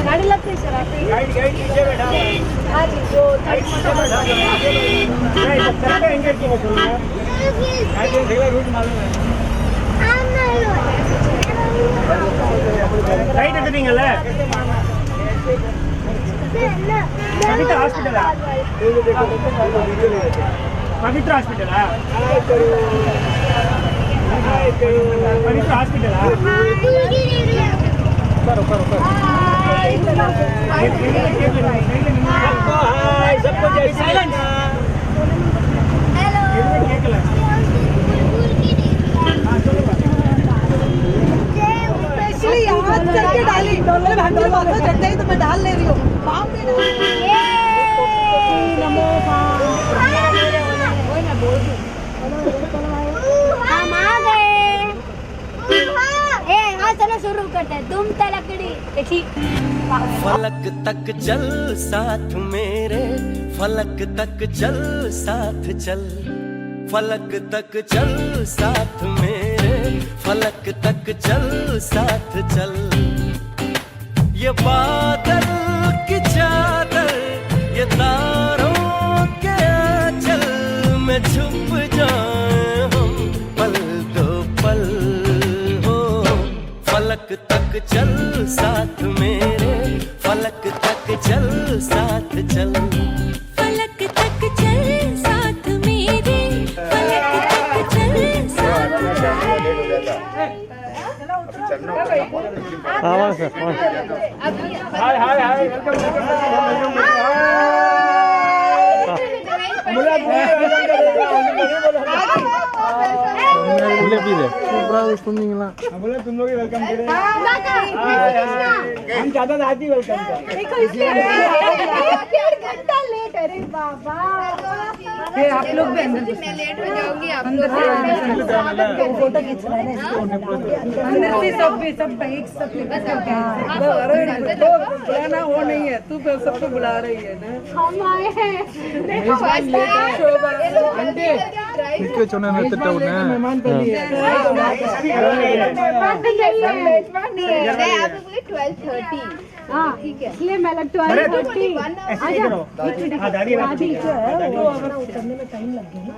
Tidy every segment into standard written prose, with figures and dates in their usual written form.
गाड़ी लगती है सर आपकी गाइड पीछे बैठा है हां जी जो गाइड पीछे बैठा है गाइड सबसे एंगेज की बोल रहा है गाइड देखला रूट मालूम है गाइड ಎತ್ತಿಂಗಲ್ಲ ಪವಿತ್ರ ಹಾಸ್ಪಿಟಲ್ ಪವಿತ್ರ ಹಾಸ್ಪಿಟಲ್ पवित्र हॉस्पिटल करो करो करो सबको जय साइलेंस हेलो स्पेशली याद करके डाली मतलब हम जो बात करते हैं तो मैं डाल ले रही हूँ बाप रे नमो कोई ना बोल दो चलो शुरू करते हैं तुम तलकड़ी फलक तक चल साथ मेरे फलक तक चल साथ चल फलक तक चल साथ मेरे फलक तक चल साथ चल ये बादल की चादर ये तारों के आंचल में छुप जाए हम पल दो पल फलक तक चल साथ मेरे फलक तक चल साथ चल फलक तक चल साथ मेरे फलक तक चल साथ हाय हाय हाय वेलकम बोले तुम लोग वेलकम करें हम ज्यादा आती वेलकम लेट अरे बाबा फिर आप लोग भी अंदर मैं लेट हो जाऊंगी आप अंदर फोटो खींच रहे हैं अंदर से सब एक सब अरे तो ना वो नहीं है तू सबको बुला रही है ना हम आए हैं शोभा आंटी इसके चुने में तो ना मेहमान तो नहीं है मैं आपको बोले 12:30 हाँ ठीक है इसलिए मैं लग 12:30 हाँ दादी वो अगर उतरने में टाइम लग गया ना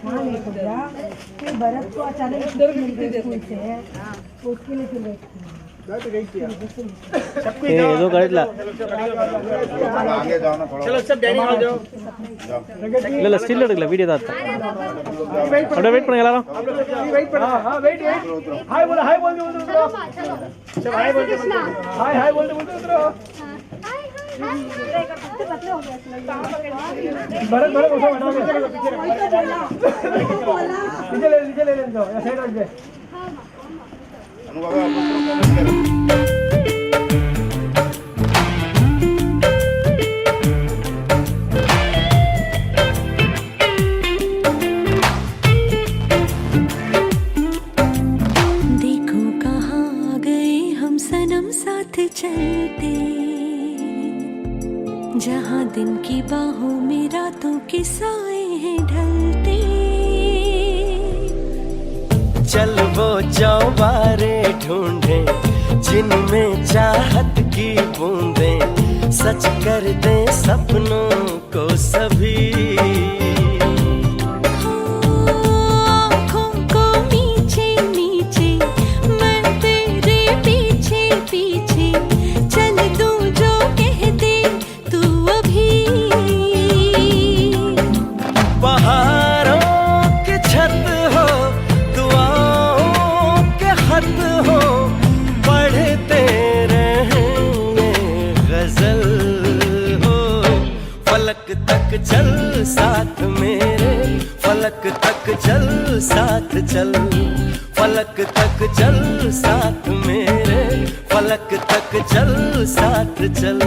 वहाँ लेट हो गया फिर भरत को अचानक इधर मिलते स्कूल से तो उसके लिए फिर वेट दो गाड़ी ला चलो सब डैडी आ जाओ ಇಲ್ಲ ಸ್ಟಿಲ್ ಇಡಲ್ಲ ವಿಡಿಯೋ ದಾತ ಅಡ ವೇಟ್ பண்ணங்க எல்லாரும் वेट पड़ा हां वेट हाय बोल दो उधर चलो हाय बोल दो हाय हाय बोल दो उधर पतले हो गया भरत उठो पीछे ले दो या साइड रख दे देखो कहाँ आ गए हम सनम साथ चलते जहाँ दिन की बाहों में रातों के साए हैं ढलते चल वो चौबारे ढूंढे जिनमें चाहत की बूंदें सच कर दे सपनों को सभी आँखों को नीचे नीचे मैं तेरे पीछे पीछे चल दूं जो कह दे तू अभी पहाड़ों की छत हो दुआओं के खत हो पढ़ते रहेंगे गजल हो फलक तक चल साथ मेरे फलक फलक तक चल साथ चल, फलक तक चल साथ मेरे, फलक तक चल साथ चल।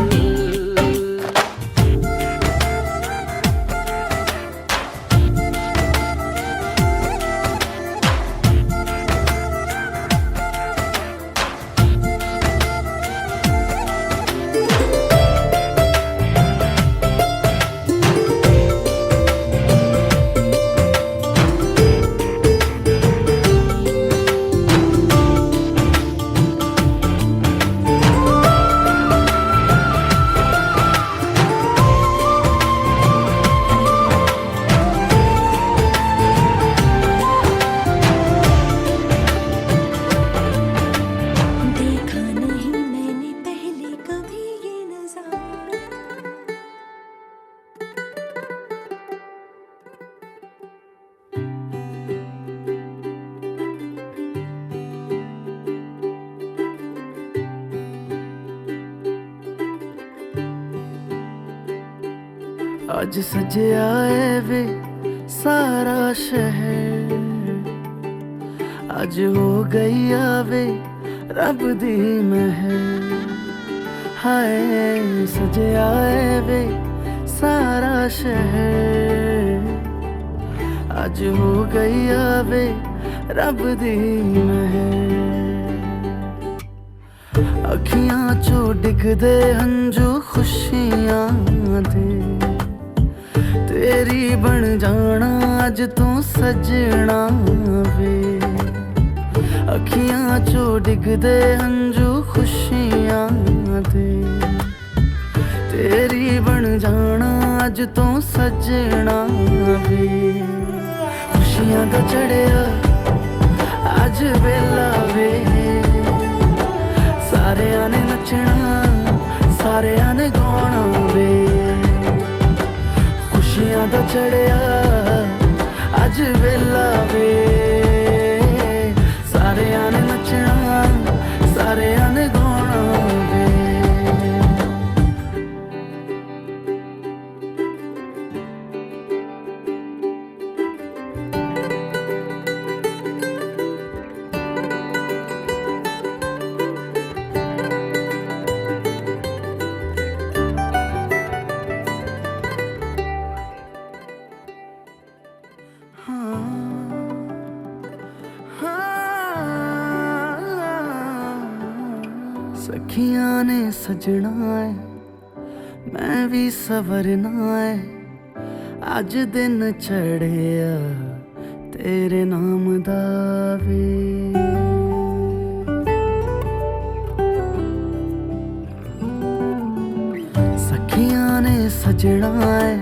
देखा नहीं मैंने पहले कभी ये नजारा। आज सजया है वे सारा शहर, आज हो गई आवे रब दी महर। हाय सजया है वे सारा शहर, आज हो गई आवे रब दी महर। अखियां चो डिगदे हंजू खुशियां दे, तेरी बन जाना अज तू सजना वे। अखियां चो डिगदे हंजू खुशियां दे, तेरी बन जाना अज तू सजना वे। खुशियां दा चढ़िया अज वेला वे, सारेयां ने नचना सारेयां ने गाना वे। खुशियां दा चढ़िया अज वेला वे, सारेयां ने नचना सारेयां ने गाना वे। सखियां ने सजना है मैं भी सवरना है, अज दिन चढ़िया तेरे नाम दा वे। सखियां ने सजना है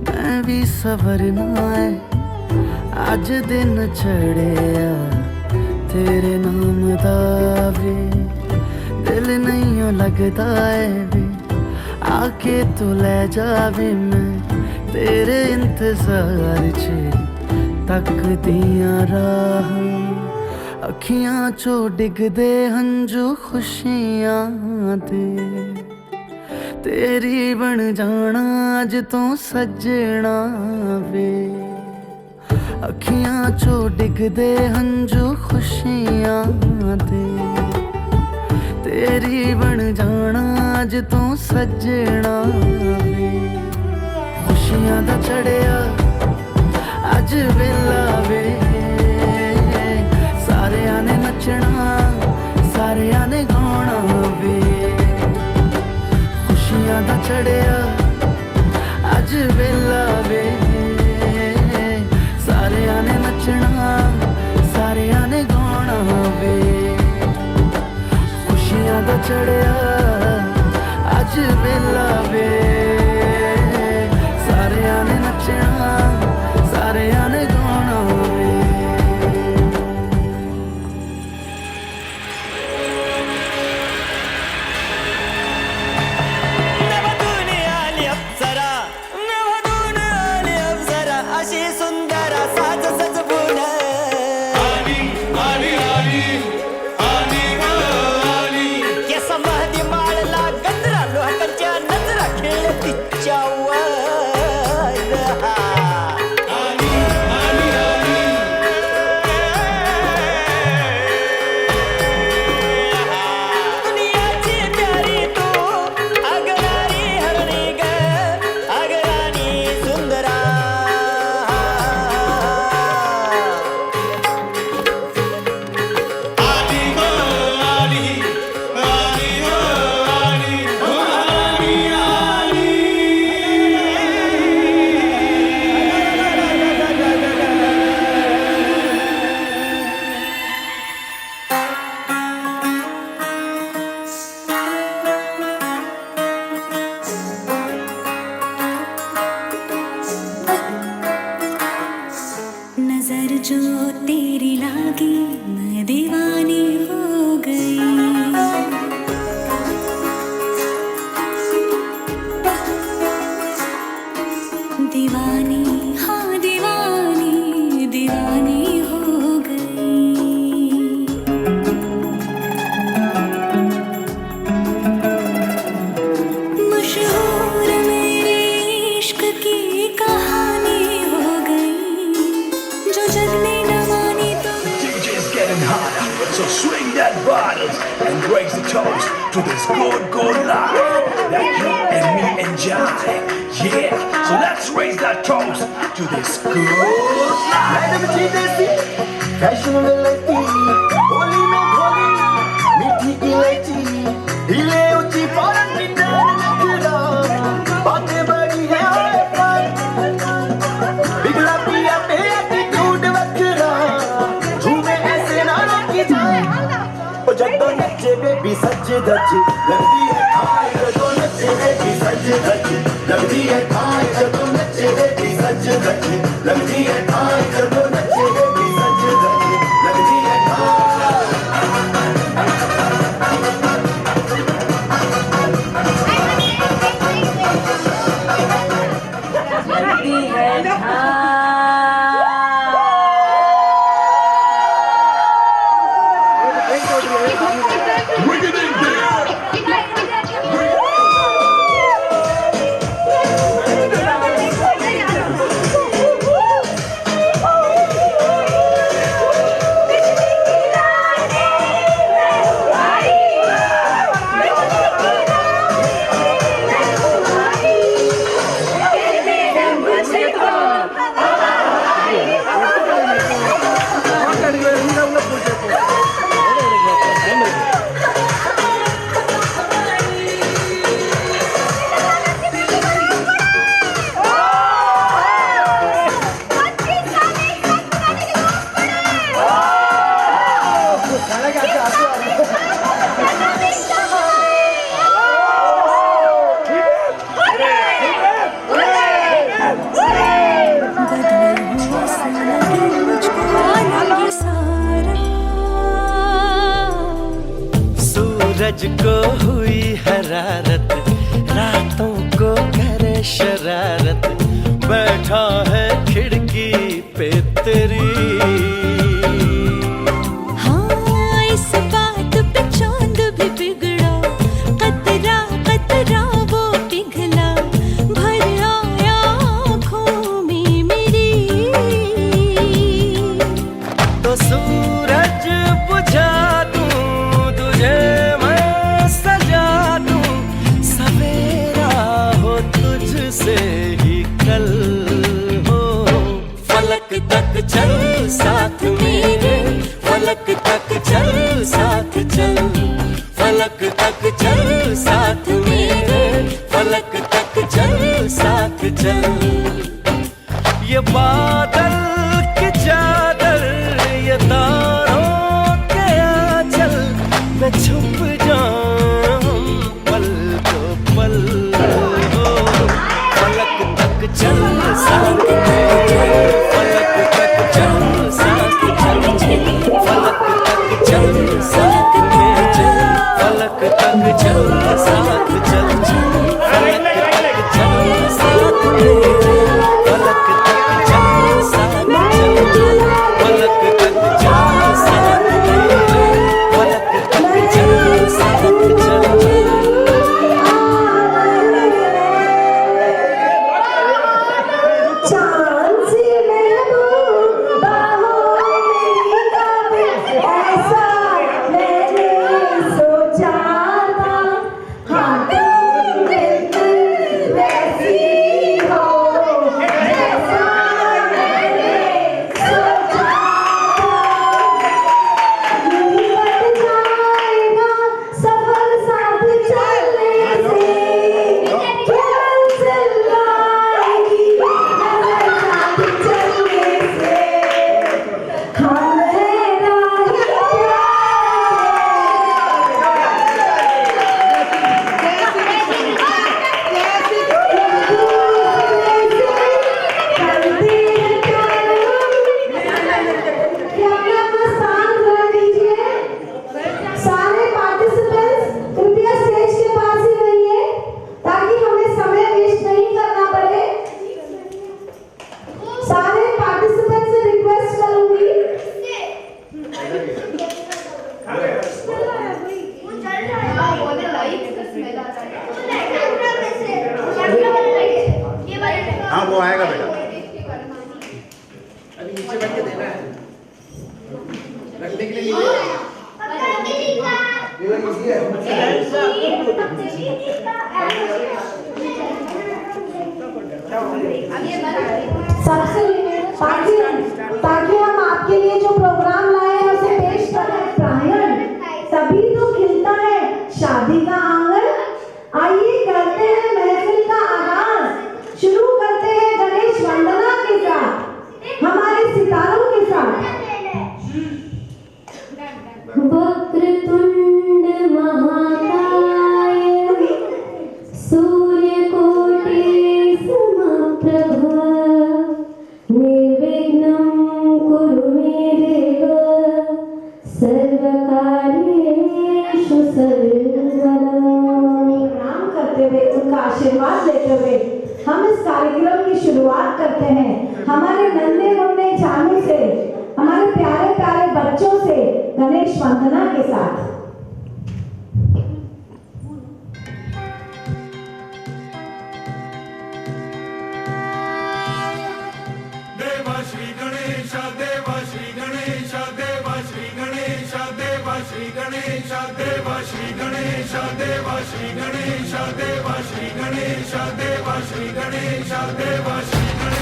मैं भी सवरना है, अज दिन चढ़िया तेरे नाम दा वे। दिल नहीं लगता है वे, आके तू ले जावे मैं तेरे इंतजार च तक दिया राह। अखियां चो डिगदे हंजू खुशियां दे, तेरी बन जाना अज तू सजना वे। अखियां चो डिगदे हंजू खुशियां दे, तेरी बन जाना अज तू सजना वे। खुशियां दा चढ़िया अज वेला वे, सारेयां ने नचना सारेयां ने गाना वे। खुशियां दा चढ़िया अज वेला वे, सारेयां ने नचना सारेयां ने गाना वे। खुशियां दा चढ़िया अज वेला वे, सारेयां ने नचना लागी मैं दीवानी हो गई। दीवानी हाँ दीवानी दीवानी हो गई। मशहूर मेरे इश्क की कहानी हो गई, जो जग ने न मानी तो DJ's getting hotter, so swing that bottles and raise the toast to this good life that you and me enjoy. Yeah, so let's raise that toast to this good life. Madam ji desi fashion लेती, होली में खोली मीठी इलायची, हिले ऊंची फौरन return नखरा, बातें बड़ी है बिगड़ा पिया पे एटीट्यूड वखरा, झूमे ऐसे ना रोकी जाए। ओ जब तो नचे बेबी सज धज लगदी है खाए, जब तो नचे बेबी सज धज लगदी है खाए, जब तो नचे बेबी सज धज लगदी है खाए, जब तो नचे बेबी सज धज लगदी है खाए। सूरज को हुई हरारत, रातों को करे शरारत, बैठा है खिड़की पे तेरी। हाँ इस बात पे चांद भी बिगड़ा, कतरा कतरा वो पिघला, भर आया आँखों में मेरी। तो सूरज बुझा दूं तुझे मैं सजा दूं, सवेरा हो तुझसे ही कल हो। फलक तक चल साथ मेरे, फलक तक चल साथ चल, फलक तक चल साथ मेरे, फलक तक चल साथ चल। ये बादल की चादर, ये तारों के आंचल में छुप जाऊं पल को पल हो। फलक तक चल साथ मेरे, फलक तक चल साथ चल, फलक तक चल साथ मेरे, फलक तक चल साथ चल, फलक तक चल साथ मेरे, फलक तक चल साथ चल, फलक तक चल साथ मेरे, फलक तक चल साथ चल। चांद सबसे ताकि हम आपके लिए जो प्रोग्राम लाए हैं उसे पेश करें। प्रायण तभी तो खिलता है शादी का आंगन। आइए करते हैं महफिल का आगाज। शुरू करते हैं गणेश वंदना के साथ, हमारे सितारों के साथ। वक्रतुंड महाकाय सूर्यकोटि समप्रभ निर्विघ्नं कुरु मे देव सर्वकार्येषु सर्वदा। प्रणाम करते हुए, उनका आशीर्वाद लेते हुए हम इस कार्यक्रम की शुरुआत करते हैं हमारे नन्हे मुन्ने जानू से, हमारे प्यारे प्यारे बच्चों से गणेश वंदना के साथ। देवा श्री गणेश देवा श्री गणेश देवा श्री गणेश देवा श्री गणेश देवा श्री गणेश देवा श्री गणेश देवा श्री गणेश देवा श्री गणेश देवा श्री गणेश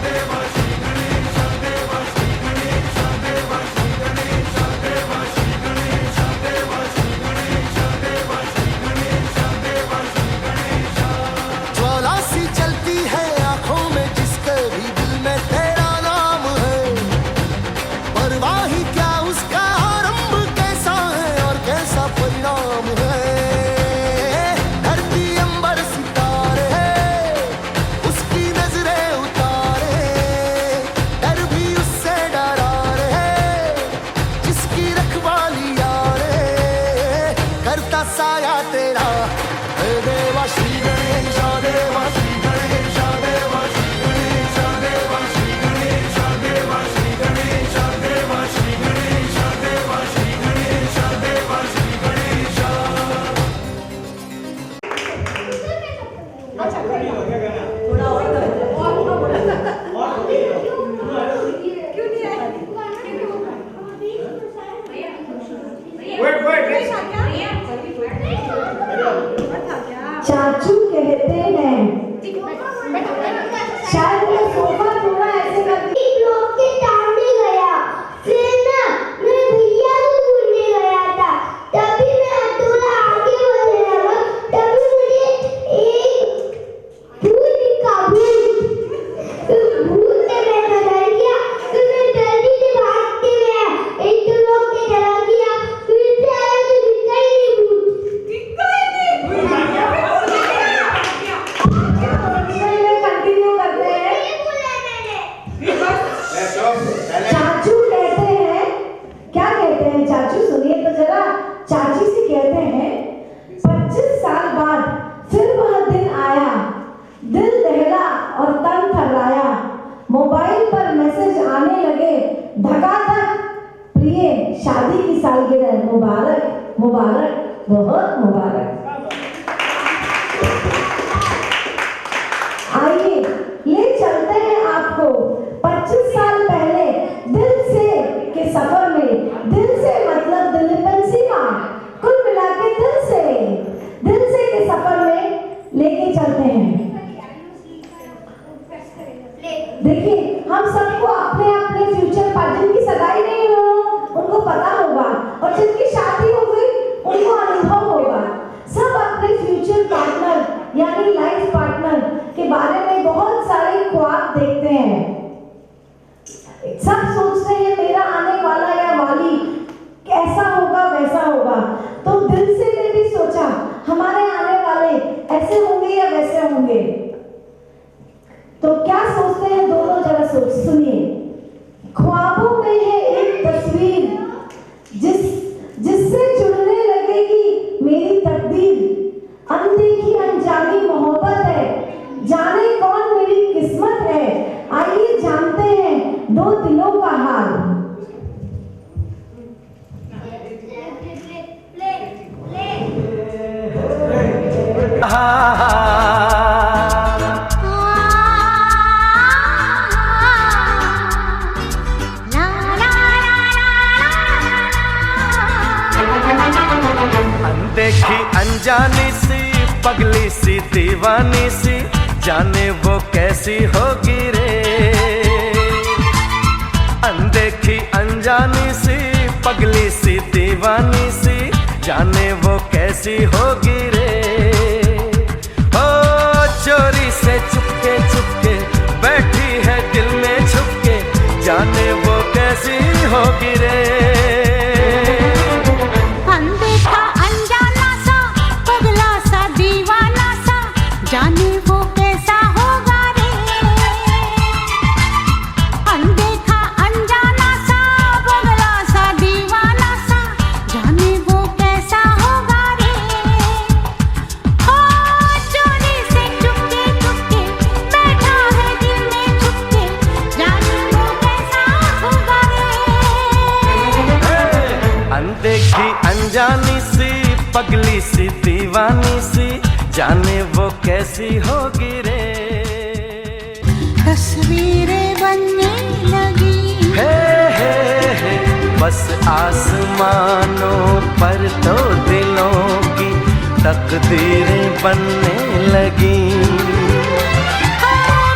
देवा श्री गणेश देवा श्री गणेश देवा श्री गणेश देवा श्री गणेश देवा श्री गणेश देवा श्री गणेश देवा श्री गणेश। ज्वाला सी चलती है आंखों में जिसके भी दिल में तेरा नाम है। परवाह ही क्या उसका आरंभ कैसा है और कैसा परिणाम है। धरती अंबर सितारे उसकी नजरें उतारे, डर भी उससे डरा रे जिसकी रखवाली यारे करता साया तेरा। देवा श्री गणेश देवा श्री गणेश देवा श्री गणेश देवा श्री गणेश देवा श्री गणेश देवा श्री गणेश देवा श्री गणेश देवा श्री गणेश। चाचू कहते हैं, शायद मैं सोफा थोड़ा ऐसे करके लोग के टाइम में गया, फिर ना मैं भैया को ढूंढने गया था, तभी मैं थोड़ा आगे बढ़ने लगा, तभी मुझे एक भूत दिखा। भूत से मैं डर गया, तो मैं जल्दी से भागते हुए एक दो लोग के डरा गया, फिर से आया तो दिखा ही नहीं भूत। कंटिन्यू करते हैं। चाचू कहते हैं, क्या कहते हैं चाचू, सुनिए तो जरा। चाची से कहते हैं 25 साल बाद फिर वह दिन आया, दिल दहला और तन थर्राया। मोबाइल पर मैसेज आने लगे धकाधक, प्रिय शादी की सालगिरह मुबारक मुबारक बहुत मुबारक। आइए ले चलते हैं आपको 25 साल पहले दिल से के सफर में। दिल से मतलब दिलीपन सीमा, कुल मिला के दिल से के सफर में लेके चलते हैं। देखिए हम सबको अपने अपने फ्यूचर पार्टनर, जिनकी सगाई नहीं हो उनको पता होगा और जिनकी शादी हो गई उनको अनुभव होगा। सब अपने फ्यूचर पार्टनर यानी लाइफ पार्टनर के बारे में बहुत सारे ख्वाब देखते हैं। सब सोचते हैं मेरा आने वाला या वाली कैसा होगा वैसा होगा। तो दिल से ने भी सोचा हमारे आने वाले ऐसे होंगे या वैसे होंगे। तो क्या सोचते हैं दोनों, जरा सोच सुनिए। ख्वाबों में है एक तस्वीर जिससे जुड़ने लगेगी मेरी तकदीर। अनदेखी अनजानी मोहब्बत है, जाने कौन मेरी किस्मत है। आइए जानते हैं दो दिलों का हाल। अनजानी सी पगली सी दीवानी सी, जाने वो कैसी होगी रे। अनदेखी अनजानी सी पगली सी दीवानी सी, जाने वो कैसी होगी रे। ओ चोरी से चुपके चुपके बैठी है दिल में छुपके, जाने वो कैसी होगी रे। अनदेखा अनजाना सा पगला सा दीवाना सा, जाने वो कैसा होगा रे। अनदेखा अनजाना सा पगला सा दीवाना सा, जाने वो कैसा होगा रे। ओ चोरी से चुपके चुपके बैठा है दिल में छुपके, जाने वो कैसा होगा रे। अनदेखी अनजानी सी पगली सी दीवानी सी, जाने वो कैसी होगी रे। तस्वीरें बनने लगी हे बस आसमानों पर तो दिलों की तकदीरें बनने लगी।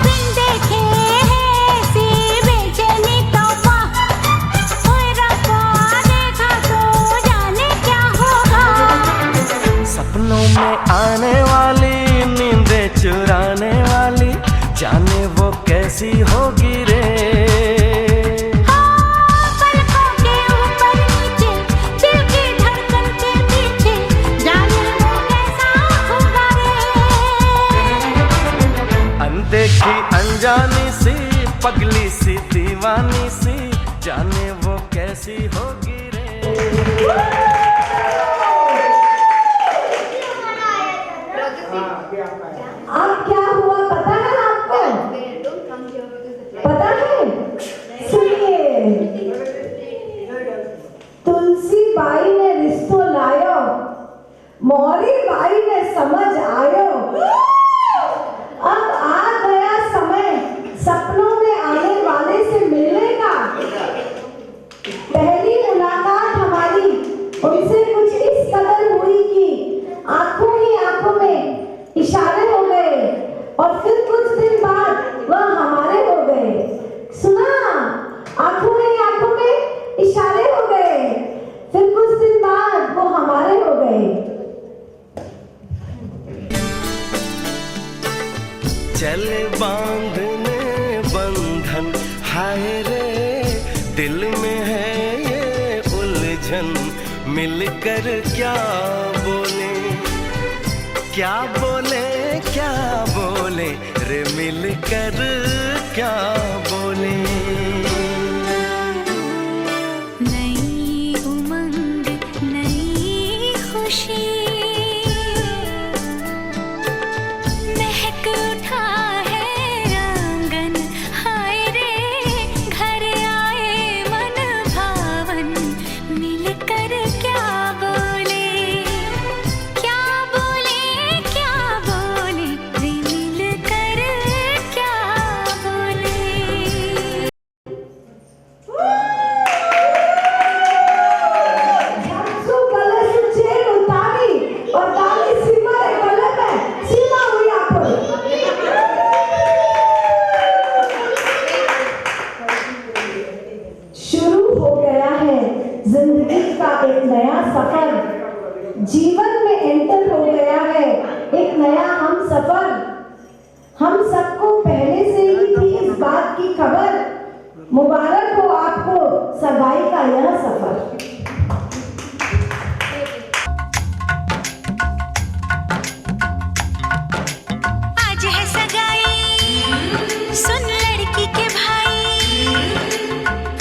बिन देखे ऐसी बेचैनी तौबा, ओए रब्बा देखा तो जाने क्या होगा। सपनों में आने वाली नींदें चुराने वाली, जाने वो कैसी होगी रे। पलकों के ऊपर नीचे दिल की धड़कन के पीछे, जाने वो कैसा होगा रे। अनदेखी अनजानी सी पगली सी दीवानी सी, जाने वो कैसी होगी रे। अब क्या हुआ पता है आपको? पता है? सुनिए, तुलसी बाई ने रिश्तो लायो, मोरी बाई ने समझ आयो। अब आ गया समय सपनों में आने वाले से मिलने का। पहली मुलाकात हमारी उनसे कुछ इस कदर हुई कि आंखों ही आंखों में इशारे हो गए, और फिर कुछ दिन बाद वह हमारे हो गए। सुना, आंखों ही आंखों में इशारे हो गए, फिर कुछ दिन बाद वो हमारे हो गए। चले बांधने बंधन हाय रे, दिल में है ये उलझन, मिलकर क्या बोले क्या बोले क्या बोले रे, मिलकर क्या बोले। नई उमंग नई खुशी महक उठा है आंगन, हाय रे घर आए मन भावन, मिलकर क्या बोले क्या बोले क्या बोले रे, मिलकर क्या बोले। सो गले से चेन उतारी और डाली सीमा रे गले में, सीमा हुई आपको। शुरू हो गया है जिंदगी का एक नया सफर, जीवन में एंटर हो गया है एक नया हम सफर। हम सबको पहले से ही थी इस बात की खबर, मुबारक हो आपको सगाई का यह सफर। आज है सगाई सुन लड़की के भाई,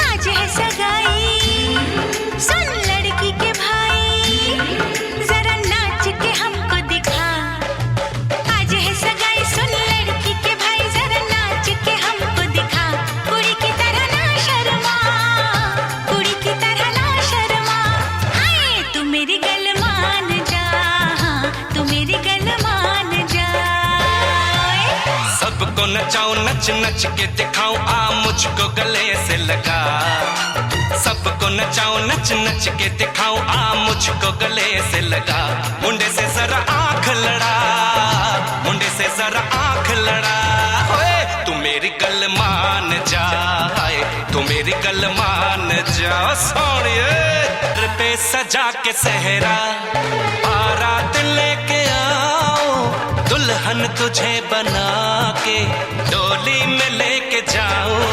आज है सगाई सुन लड़की के भाई, जरा नाच के हमको दिखा। आज है सगाई सुन लड़की के भाई, जरा नाच के हमको दिखा। कुड़ी की तरह ना शर्मा, कुड़ी की तरह ना शर्मा, हाय तू मेरी गल मान जा, तू मेरी गल मान जा। सबको नचाऊं नच नच के दिखाऊं, आ मुझको गले से लगा। सबको नचाऊं नच नच के दिखाऊं आ मुझको गले से लगा मुंडे से जरा आंख लड़ा मुंडे से जरा आंख लड़ा ओए तू मेरी गल मान जा तू मेरी गल मान जा सोनिए पे सजा के सहरा बारात लेके आओ दुल्हन तुझे बना के डोली में लेके जाऊं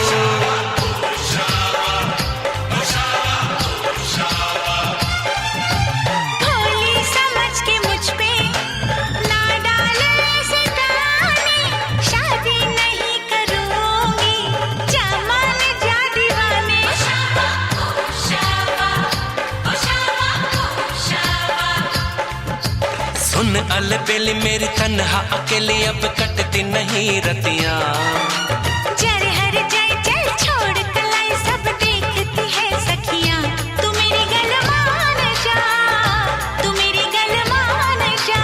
अलबेली मेरी तन्हा अकेली अब कटती नहीं रतियां चल हर जाए चल छोड़ कलाई सब देखती है सखियां तू मेरी गल मान जा तू मेरी गल मान जा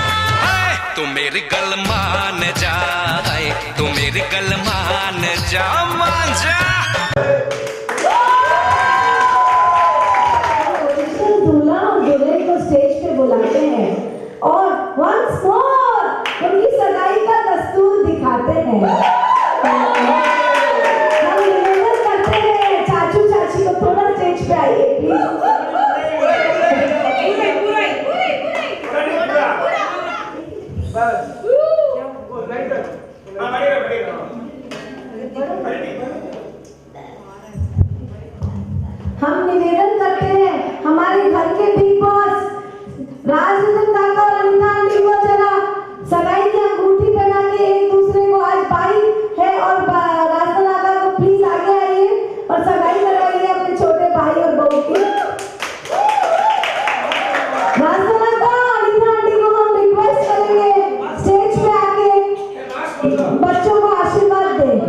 तू मेरी गल मान जा तू मेरी गल मान जा मान जा दूल्हा और दुल्हन को स्टेज पे बुलाते हैं और once more उनकी सगाई का दस्तूर दिखाते हैं। हम निवेदन करते हैं चाचू चाची को थोड़ा स्टेज पे आइए हम निवेदन करते हैं हमारे घर के बिग बॉस राजरतन काका और अनिता आंटी को जरा सगाई की अंगूठी पहना के एक दूसरे को आज बाई है और राजरतन काका को प्लीज आगे आइए और सगाई करवाइए अपने छोटे भाई और बहू की राजरतन काका और अनिता आंटी को हम रिक्वेस्ट करेंगे स्टेज पे आके बच्चों को आशीर्वाद दें।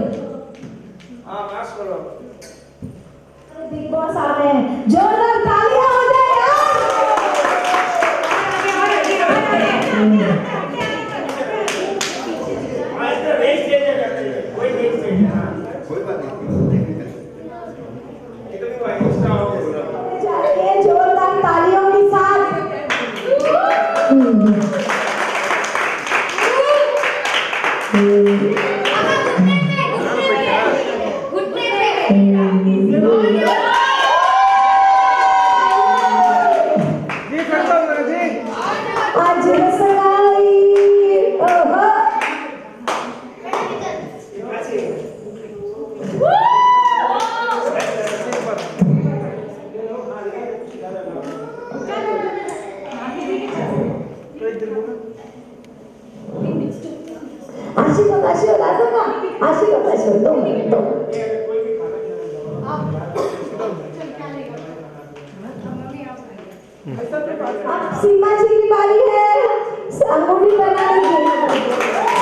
बिग बॉस आ रहे हैं जोरदार तालियां हो जाए जोरदार तालियों के साथ आज सगाई आशीर्वाद अब सीमा जी की बारी है अंगूठी बनाने की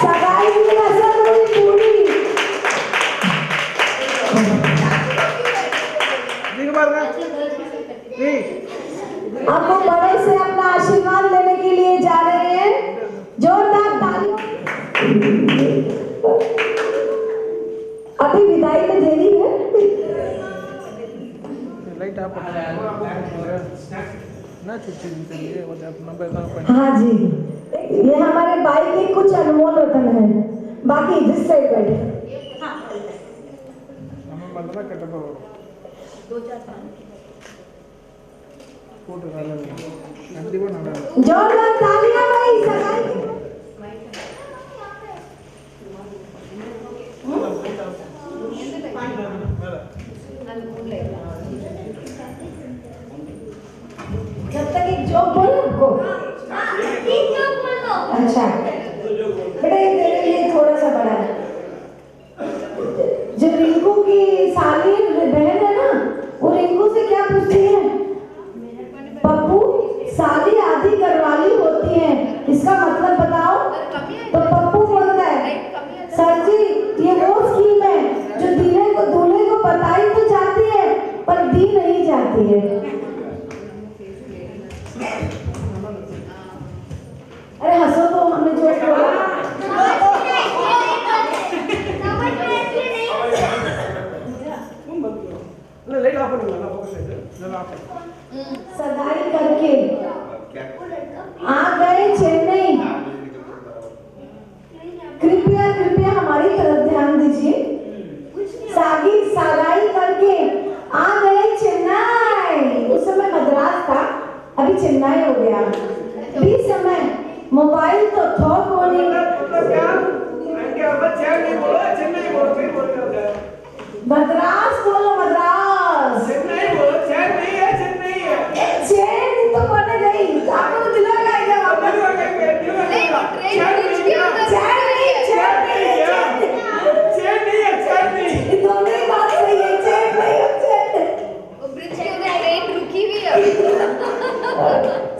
सगाई की रस्म हुई पूरी अब वो बड़े से अपना आशीर्वाद लेने के लिए जा रहे हैं जोरदार ताली अभी विदाई में देरी है हाँ जी ये हमारे भाई के कुछ अनमोल रतन है बाकी जिस साइड बैठे जोरदार तालियां भाई सगाई जब तक एक जोक बोलो आपको अच्छा बेटा ये तेरे लिए थोड़ा सा बड़ा है जब रिंकू की साली बहन है ना वो रिंकू से क्या पूछती है पप्पू शादी आधी घरवाली होती है इसका मतलब बता सगाई करके आ गए चेन्नई। कृपया कृपया हमारी तरफ ध्यान दीजिए। सगाई करके आ गए चेन्नई। उस समय मद्रास था, अभी चेन्नई हो गया। इस समय मोबाइल तो थोक होने मद्रास बोलो, मद्रास चेन्नई तो बोलने गई। आपको तो दिला क्या वापस दोनों ही बात सही है।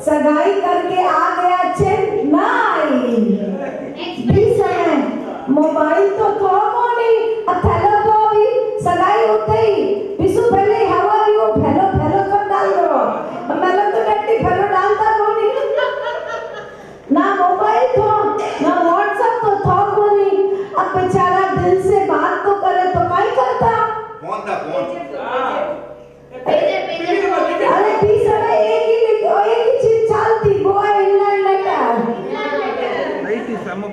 सगाई करके आ गया चेन्नई। इस समय मोबाइल तो थोक होनी अथेलो तो भी सगाई होते ही विशु पहले हवा यू फेलो फेलो सब डाल दो। मैं लोग तो नेटी फेलो डालता होनी ना मोबाइल थो ना व्हाट्सएप तो थोक होनी। अब बेचारा दिल से बात तो करे तो क्या करता। अरे बीच में एक ही चीज चलती वो है इंग्लैंड लेटर।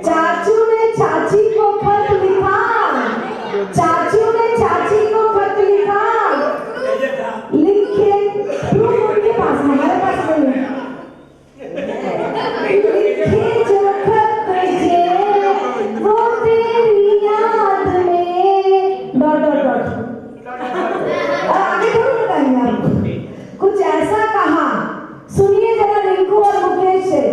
चाचू ने चाची को खत लिखा। चाचू ने चाची को खत लिखा। लिखे प्रूफ उनके पास, हमारे पास नहीं है। लिखे जो खत थे वो तेरी याद में डॉट डॉट डॉट। आगे थोड़ा बताएंगे आपको। कुछ ऐसा कहा, सुनिए जरा रिंकू और मुकेश से।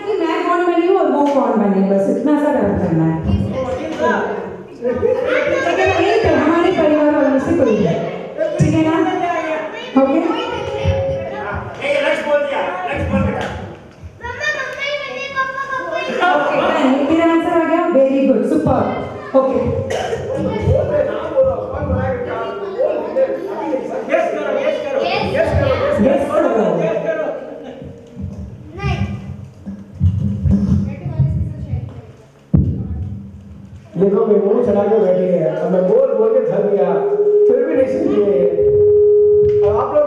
कि मैं कौन बनी हूँ और वो कौन बनी, बस इतना सा डर करना है। ठीक है ना, ये तो हमारे परिवार वालों से कोई है, ठीक है ना? ओके मेरा आंसर आ गया। Very good, super. ओके देखो मैं मुंह चढ़ा के बैठी है, अब मैं बोल के थक गया, फिर भी नहीं सुनिए। अब आप लोग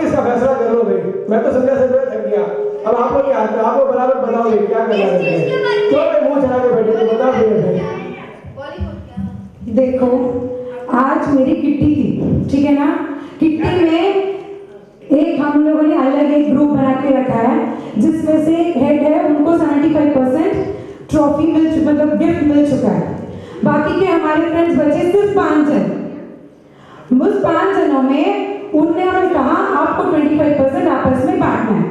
इसका फैसला कर लो भाई। मैं तो समझा थक गया। अब आप लोग हाथ में, आपको बराबर बताओ क्या करना है। क्यों मैं मुंह चढ़ा के बैठी हूँ, बताओ भाई। देखो आज मेरी किट्टी थी, ठीक है ना? किट्टी में एक हम लोगों ने अलग एक ग्रुप बना के रखा है जिसमें से हेड है, उनको 75% ट्रॉफी मतलब गिफ्ट मिल चुका है। बाकी के हमारे फ्रेंड्स बचे सिर्फ 5 जन। उस 5 जनों में उन्होंने कहा आपको 25% आपस में बांटना है।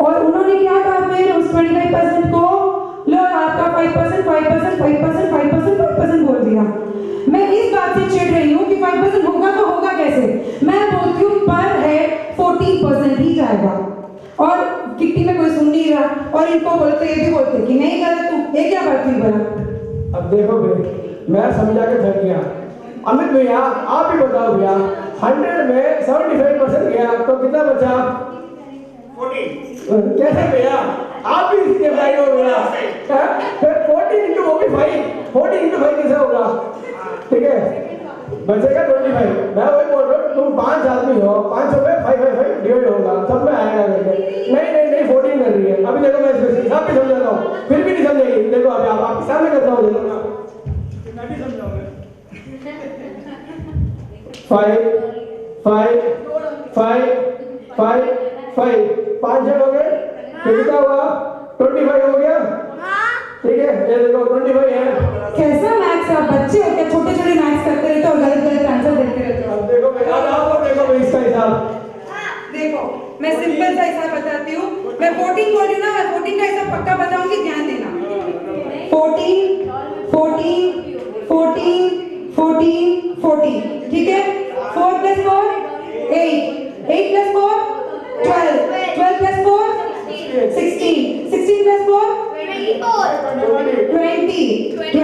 और उन्होंने क्या कहा फिर उस 25% को लो आपका 5% बोल दिया। मैं इस बात से चिढ़ रही हूँ कि 5% होगा तो होगा कैसे। मैं बोलती हूँ पर है 14% ही जाएगा। और किट्टी में कोई सुन नहीं रहा और इनको बोलते ये भी बोलते कि नहीं गलत तू, ये क्या बात हुई बोला। अब देखो भाई, मैं समझा के थक गया। अमित भैया आप ही बताओ भैया, 100 में 75% गया तो कितना बचा? 40। कैसे भैया आप भी इसके भाई हो गया। फिर 40 इंटू वो भी 5, 40 इंटू 5 कैसे होगा? ठीक है बचेगा 25। मैं वही बोल रहा हूँ, तुम 5 आदमी हो, 500 में 5 डिवाइड होगा, सब में आएगा करके। नहीं 14 कर रही है। अभी देखो मैं इसमें हिसाब भी समझाता हूँ, फिर भी नहीं समझेगी। देखो अभी आप आपके सामने करता हूँ, देखो मैं भी समझाऊंगा। 5 5 जन हो गए, कितना हुआ? 25 हो गया। ठीक है ये देखो 25 है। कैसा मैथ्स आप बच्चे हो क्या? छोटे छोटे मैथ्स करते रहते हो और गलत आंसर देते रहते हो। अब देखो देखो इसका हिसाब देखो मैं सिंपल सा हिसाब बताती हूँ। मैं 14 बोल रही हूँ ना, मैं 14 का हिसाब पक्का बताऊंगी, ध्यान देना। 14 ठीक है। 4 + 4 8 8 + 4 12 12 + 4 16 16 + 4 24 20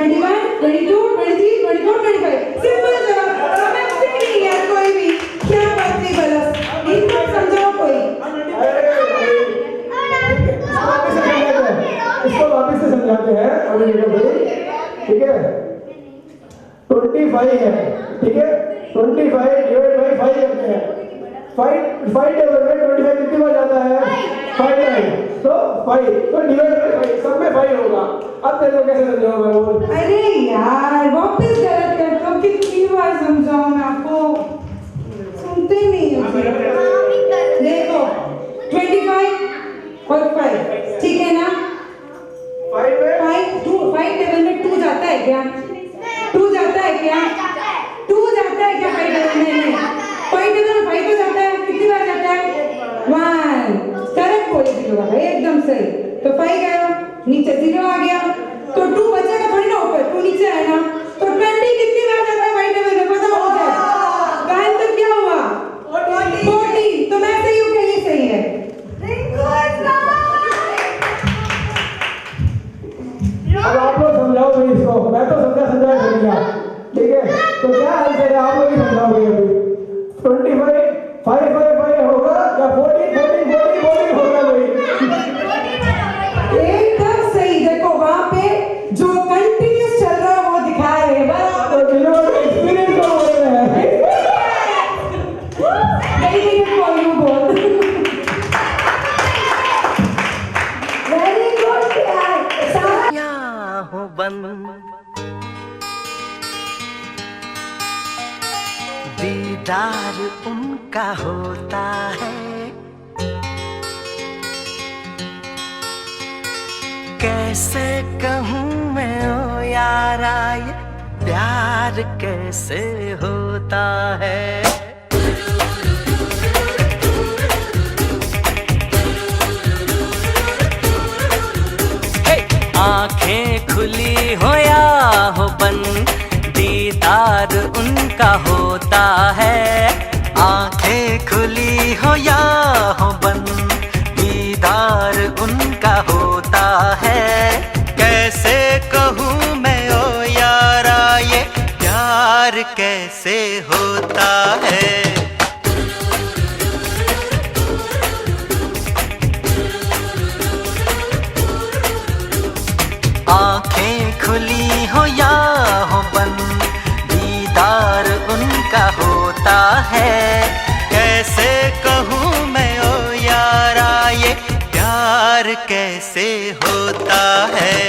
21 22 23 24 25। सिंपल जवाब। समय फिर नहीं है कोई भी, क्या बात नहीं गलत। इनको समझाओ कोई। इसको वापस से समझा समझाते हैं अभी देखो भाई, ठीक है 25 है, ठीक है 25 डिवाइड बाई 5 करते हैं, 5 टेबल में 25 कितनी बार जाता है 5 टाइम, तो 5 तो डिवाइड बाई 5 सब में 5 होगा। अब तेरे को कैसे समझाऊं मैं बोल? अरे यार वापस गलत करते हो, कितनी बार समझाऊं मैं आपको, सुनते नहीं हो। देखो 25 और 5 ठीक है ना, 5 टेबल में 2 जाता है क्या, 2 जाता है क्या, 2 जाता है क्या 5 टेबल में, 5 टेबल में 5 तो जाता है, कितनी बार जाता है 1, करेक्ट बोले जीरो भाई एकदम सही। तो 5 गया नीचे 0 आ गया, तो 2 बचेगा थोड़ी ना ऊपर, 2 नीचे आएगा, तो 20 कितनी बार जाता है 5 टेबल में पता हो जाए, तो आंसर क्या हुआ 40, तो मैं सही हूँ क्या, ये सही है। अब आप लोग समझाओ भाई इसको, मैं तो समझा दिया, ठीक है तो क्या आंसर है आप लोग ही समझाओगे अभी। 25 5 होगा या 40 होगा भाई, एकदम सही। देखो वहाँ पे जो कंटिन्यूस चल रहा है वो दिखा रहे हैं बस, तो जिन्होंने एक्सपीरियंस को बोल रहे हैं वेरी गुड यार। हूँ बंद दीदार उनका होता है, कैसे कहूँ मैं ओ यारा ये प्यार कैसे होता है। आंखें खुली हो या हो बंद दीदार उनका होता है, आंखें खुली हो या हो बंद दीदार उनका होता है, कैसे कहूँ मैं ओ यारा ये प्यार कैसे होता है। आंखें खुली हो या हो बंद दीदार उनका होता है, कैसे कहूँ मैं ओ यारा ये प्यार कैसे होता है।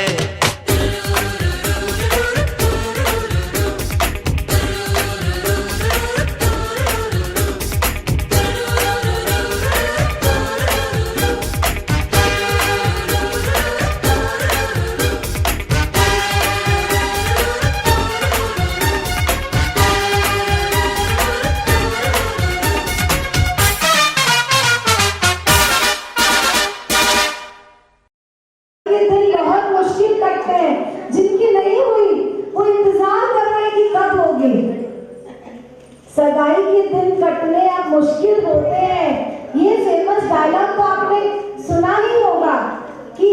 सगाई के दिन कटने अब मुश्किल होते हैं, ये फेमस डायलॉग तो आपने सुना ही होगा कि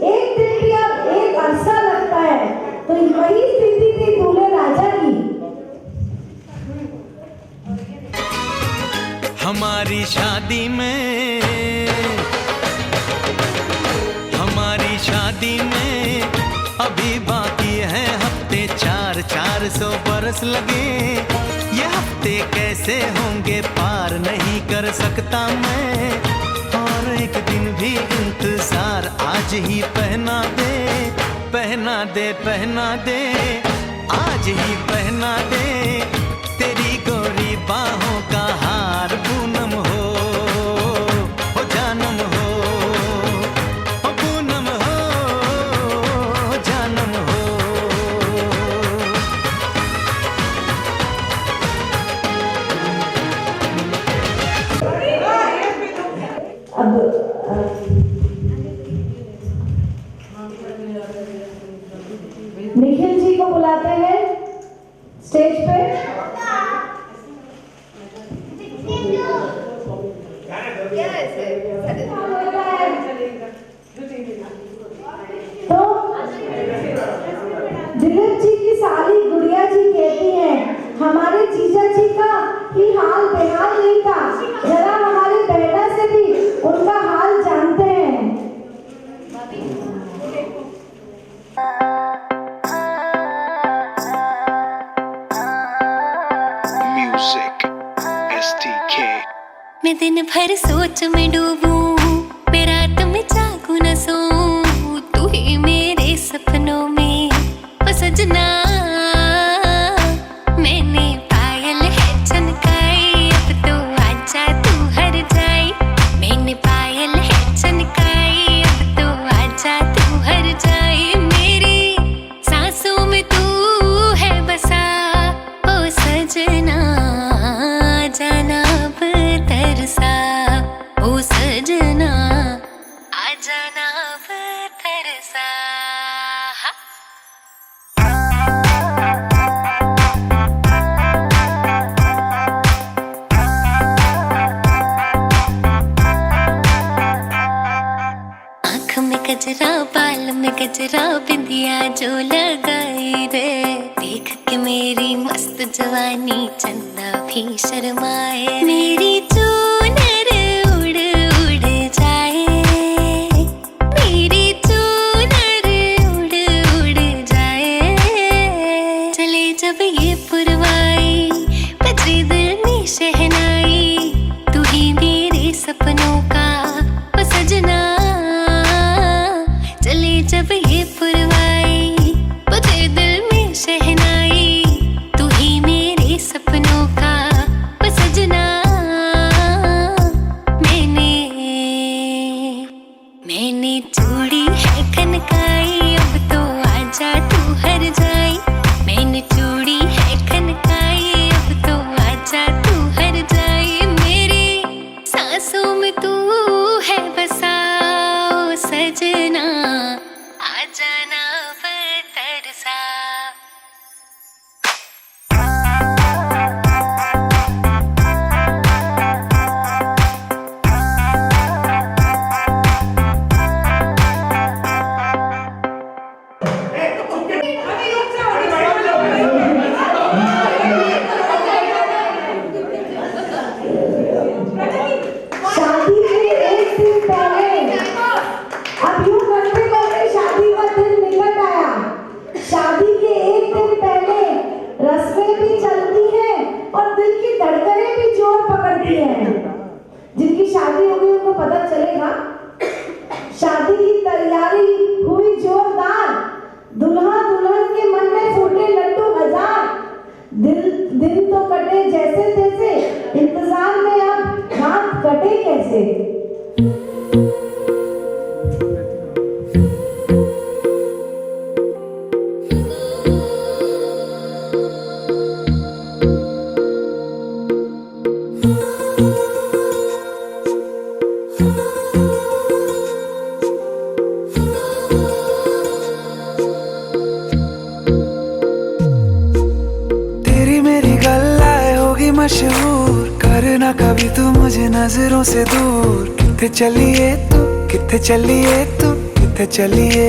एक दिन भी अब एक अरसा लगता है, तो वही स्थिति थी दूल्हे राजा की। हमारी शादी में अभी बाकी है हफ्ते 400 बरस लगे, ये हफ्ते कैसे होंगे पार नहीं कर सकता मैं, और एक दिन भी इंतजार आज ही पहना दे आज ही पहना दे, तेरी गोरी बाहों का हार पूनम हो जानम हो, पूनम हो जानम हो। अब निखिल जी को बुलाते हैं स्टेज पे। तो दिलीप जी की साली गुड़िया जी कहती हैं, हमारे जीजा जी का ही हाल बेहाल नहीं था, जरा हमारी बहना से भी उनका हाल जानते हैं। मैं दिन भर सोच में डूबूं, मैं रात में जागूं न सोऊं, तू ही मेरे सपनों में ओ सजना। मैंने पायल है चनकाई, अब तो आजा तू हर जाई। मैंने पायल है चनकाई, अब तो आजा तू हर जाई। मेरी सांसों में तू है बसा ओ सजना, जाना अब तरसा ओ सजना, आ जाना अब तरसा। आँख में गजरा, बाल में गजरा, बिंदिया जो लगाई रे, देख के मेरी मस्त जवानी चंदा भी शर्माए। मेरी चूनर उड़ उड़ जाए, मेरी चूनर उड़ उड़ जाए। चले जब ये पुरवाई, बजे दिल में शहनाई, तू ही मेरे सपनों का ओ सजना। चले जब ये पुरवाई, बजे दिल में शहनाई, तू ही मेरे सपनों का ओ सजना। मैंने चूड़ी है खनकाई, अब तो आजा तू हर जाई। मैंने चूड़ी है खनकाई, अब तो आजा तू हर जाई। मेरी सांसों में तू है बसा ओ सजना, आ जाना अब तरसा। शादी के एक दिन पहले, अब यूं करते करते शादी का दिन निकट आया। शादी के एक दिन पहले रस्में भी चलती हैं और दिल की धड़कनें भी जोर पकड़ती हैं। जिनकी शादी हो गई उनको पता चलेगा। शादी की तैयारी हुई जोरदार, दुल्हा दुल्हन के मन में फूटे लड्डू हजार। दिन तो कटे जैसे तैसे, इंतजार में अब रात कटे कैसे। तेरी मेरी गल्लाए होगी मशहूर, करना कभी तू मुझे नजरों से दूर। किथे चलिए तू, किथे चलिए तू, किथे चलिए।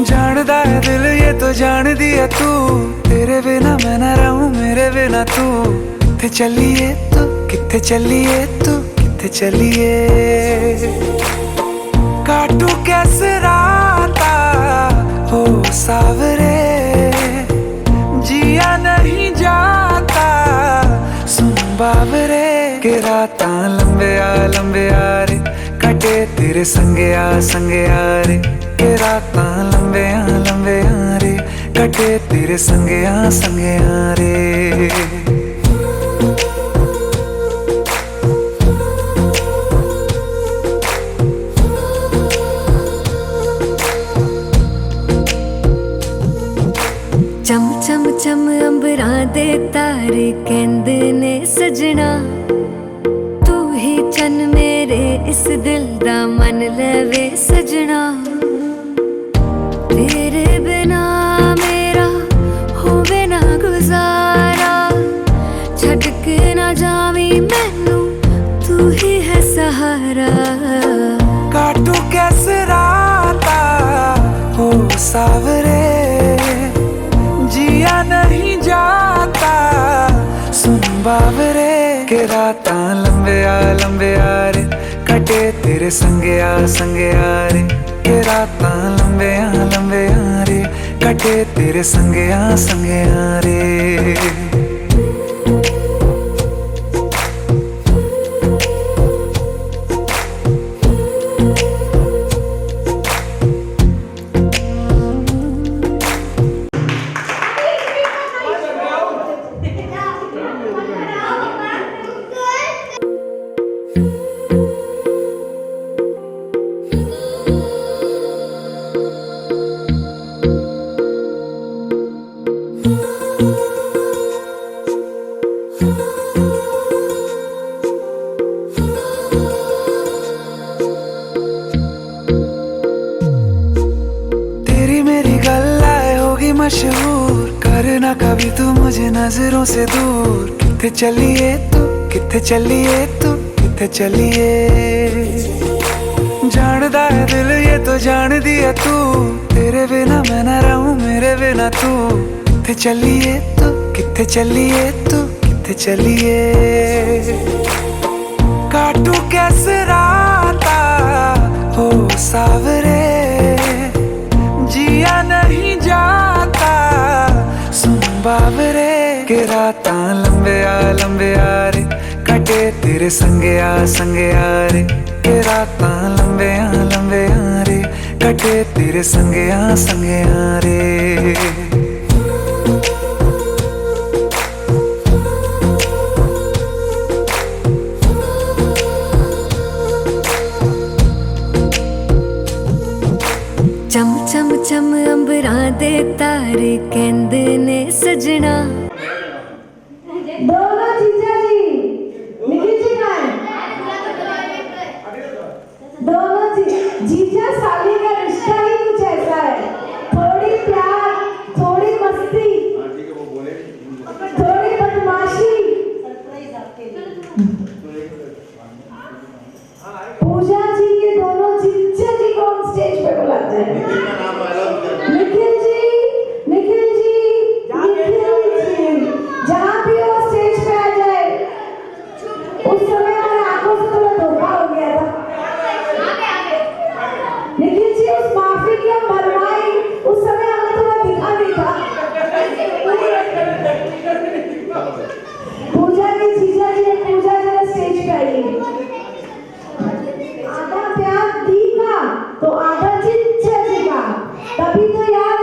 जानदा है दिल ये तो जान दिया तू, तेरे बिना मैं न रहूं मेरे बिना तू। किथे चलिए तू, किथे चलिए तू, किथे चलिए। काटू कैसे राता हो सावरे, जिया नहीं जाता सुन बाबरे। के राता लंबे आ रे, कटे तेरे संगे आ रे। के राता लंबे आ रे, कटे तेरे संगे आ रे। चम चम चम अंबरां दे तारे कहंदे ने सजना, तू ही चन मेरे इस दिल दा मन लवे सजना। तेरे बिना मेरा होवे ना गुजारा, छड़ के ना जावी मैनू तू ही है सहारा। काटू कैसे राता हो सावरे, जिया नहीं जाता सुन बाबरे। के राता लंबे आ रे, कटे तेरे संगे आ रे। के राता लंबे आ रे, कटे तेरे संगे आ रे। मशहूर, करना कभी तू मुझे नजरों से दूर। किथे चलिए तू, किथे चलिए तू, किथे चलिए। जानदा है दिल ये तो जान दिया तू, तेरे बिना मैं ना रहूं मेरे बिना तू। किथे चलिए तू, किथे चलिए तू, किथे चलिए। काटू कैसे राता हो सावरे, जिया नहीं जाता सुन बाबरे। के रातां लंबे आ रे, कटे तेरे संगे आ रे। के रातां लंबे आ रे, कटे तेरे संगे आ रे। चम चम चम अंबरां दे तारे कहंदे ने सजना। दोनों जीजा जी, निखिल जी कहाँ है? दोनों जीजा साली का रिश्ता ही कुछ ऐसा है, थोड़ी प्यार, थोड़ी मस्ती, थोड़ी बदमाशी। पूजा जी के दोनों जीजा जी को हम स्टेज पे बुलाते हैं। निखिल जी, निखिल जी, निखिल जी, जहाँ भी वो स्टेज पे आ जाए, उस समय हमारे आंखों से थोड़ा धोखा हो गया था। निखिल जी, उस माफी की हम भरवाई, उस समय हमें थोड़ा दिखा नहीं था। पूजा की जीजा जी ने, पूजा जी ने स्टेज पे आई, आधा प्यार दी का तो आधा जीजा जी का, तभी तो यार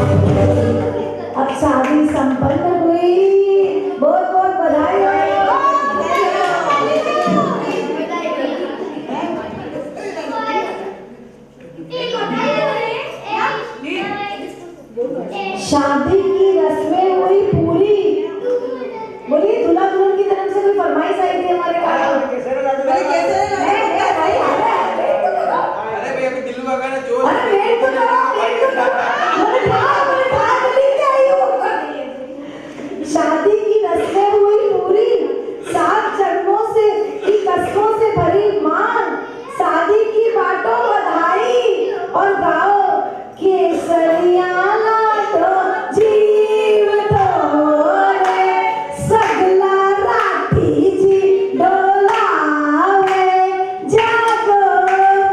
अब शादी संपन्न हुई, बहुत बहुत बधाई हो। शादी की रस्में हुई पूरी। बोलिए दूल्हा दुल्हन की तरफ से कोई फरमाइश आई थी हमारे शादी की रस्में हुई पूरी, 7 जन्मों से की कस्मों से भरी मान, शादी की बाटो बधाई और गाओ केसरिया लाडो जीव तोरे, सगला राठी जी डोलावे, जागो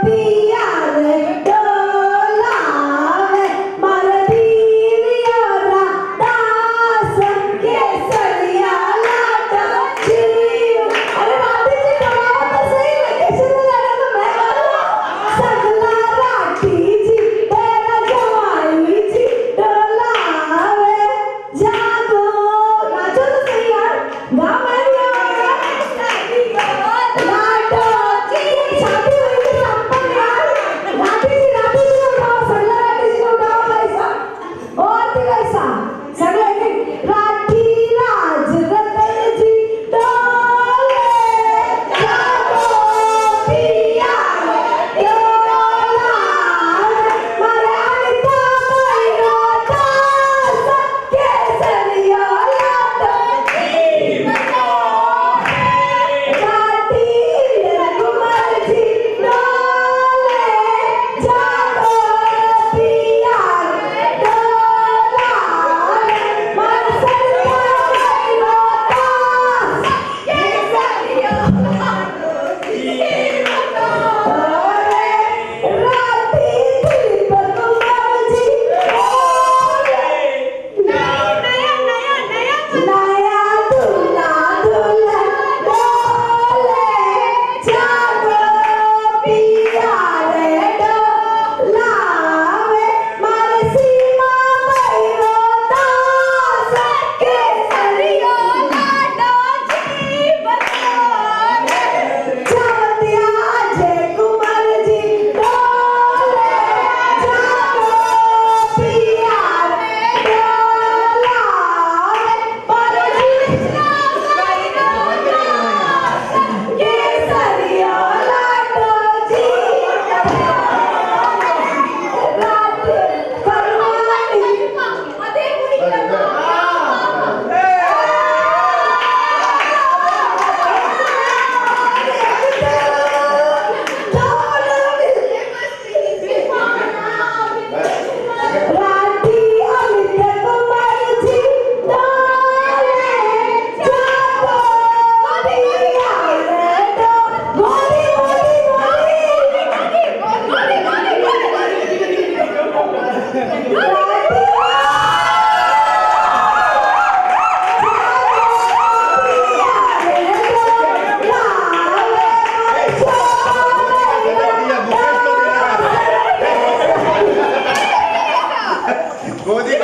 पिया रे डोलावे, मारा दीविया दास केसरिया लाडो जीव। अरे राठी जी डोलाओ तो सही, वेकेशन में जाना तो मैं मारूं। सगला राठी जी तेरा जवाई जी डोलावे, जागो नाचो तो सही यार, गा मैं भी आऊंगा। लाडो जी शादी हुई थी संपन्न यार, राठी जी उठाओ, सगला राठी जी उठाओ पैसा और भी पैसा सगला एक राठी राज रतन जी डोले, जागो पिया डोलावे, मारे अनिता भैरो दास केसरिया लाडो जी राठी रघुवर जी डोले, जागो पिया डोलावे, मारे सरिता भैरो दास केसरिया लाडो जी राठी दिलीप कुमार जी डोले, नया दूल्हा दुल्हन डोले, जागो पिया रे डोलावे, मारे सीमा भैरो दास केसरिया लाडो जी बतलावे, जवतिया अजय कुमार जी डोले, जागो पिया रे डोलावे, मारे कृष्णा भैरो दास केसरिया लाडो जी राठी करवानी अदे पूरी राठी अमित कुमार जी डोले, जागो पिया रे गोरी गोरी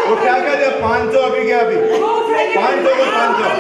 उठा के दे 500 अभी क्या अभी 500 को 500